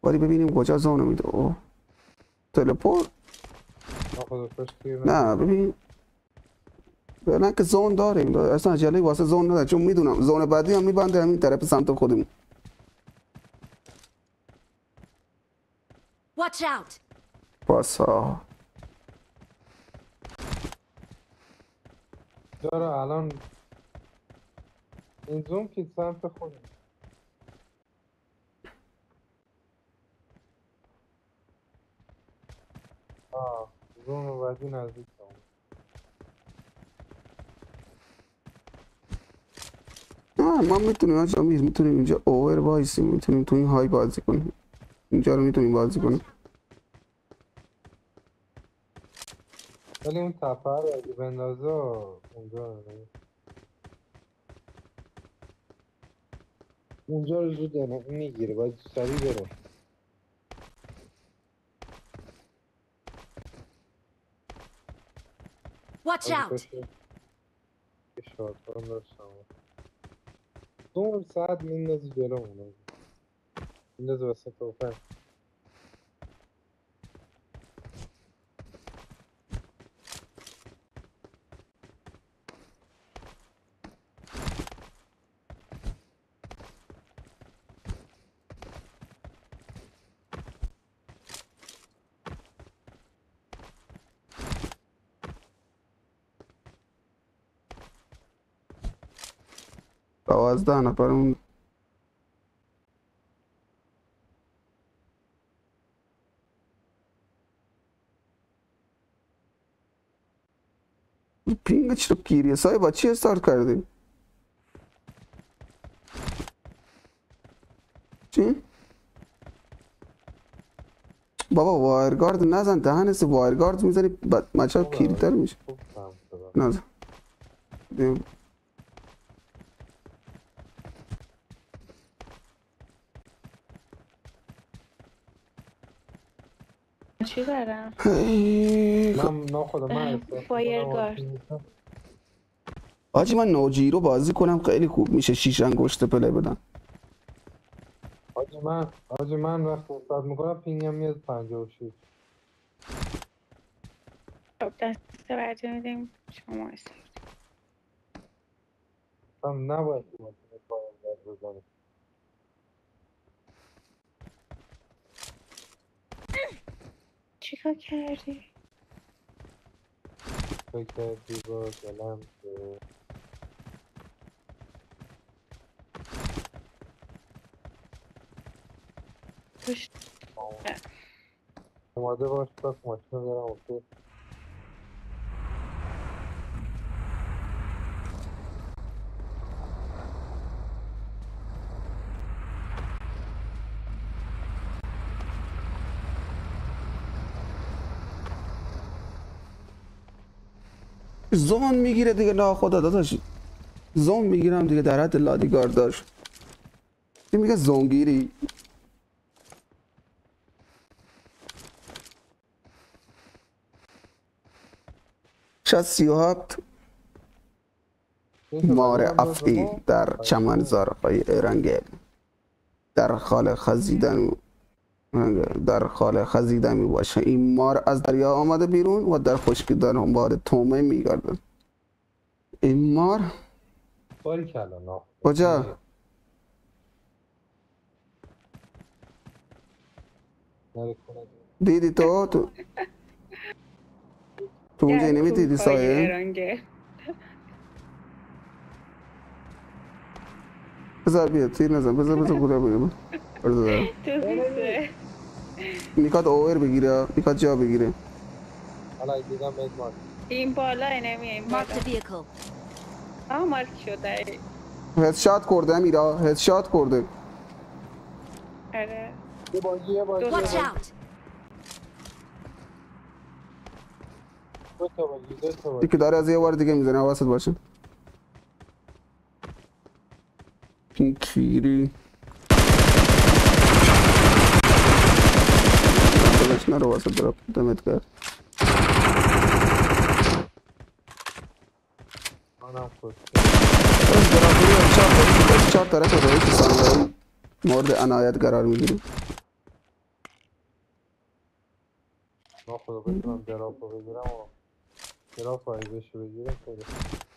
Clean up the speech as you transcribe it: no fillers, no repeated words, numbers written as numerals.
ولی ببینیم کجا زونو میده. اوه تلپورت نه ببین نه که زون داریم اصلا عجله واسه زون نداره چون میدونم زون بعدی هم میبنده همین طرف سمت خودمون. Watch out. باسا داره الان این زوم که سمت خودم. زوم بعدی نزدیک ما میتونیم امیر میتونیم اینجا اوور وایسیم میتونیم تو این های بازی کنیم اینجا رو میتونیم بازی کنیم ولی اون تپه رو اگه بندازه اونجا اونجا رو زود میگیره باید سریع بره. Watch out. شارتان داشتم اون ساعت میندازی جلو اونه میندازی واسه توفن. دوازده نفر اون پینگ چرا گیریه سایه با چی استارت کردیم چی؟ بابا وایرگارد نزن دهنست وایرگارد میزنی بعد مچه کیری تر میشه نزن چی دارم؟ من خودم فایرگارد آجی من نوجی رو بازی کنم خیلی خوب میشه 6 انگشت پلی بدن. آجی من وقت استاد میکنم پینگم میاد 56. خب دست بعدی میدیم شما استارت. هم نباید فایرگارد بزنی. چیکار کردی؟ فکر کردی با دلم که پشت اومده باش پس ماشین رو دارم اوکی. زون میگیره دیگه نه خدا داداش زون میگیرم دیگه در حد لادیگارد داشت این میگه زونگیری 37 مار افعی در چمنزارهای رنگل در خال خزیدن می باشه این مار از دریا آمده بیرون و در خشکی دنبال تومه میگرده این مار کجا؟ دیدی تو اونجا نمیدیدی سایه؟ بذار بیا تیر نزن بذار گوله بگیرم میخواد اوور بگیره میخواد جا بگیره حالا دیدم ادمار این بالا نمیه این بالا مارک شده هدشات کرده امیرا هدشات کرده آره یه بازی دو تا یکی داره از یه بار دیگه میزنه حواست باشه پینکیری دلش نرو واسه دراب دمت کرد آنم خود چهار طرف رویش سانگایی مورد عنایت قرار میگیریم ما خدا بتونم دراپ رو بگیرم و دراپ های بشه بگیرم خیلی خوب.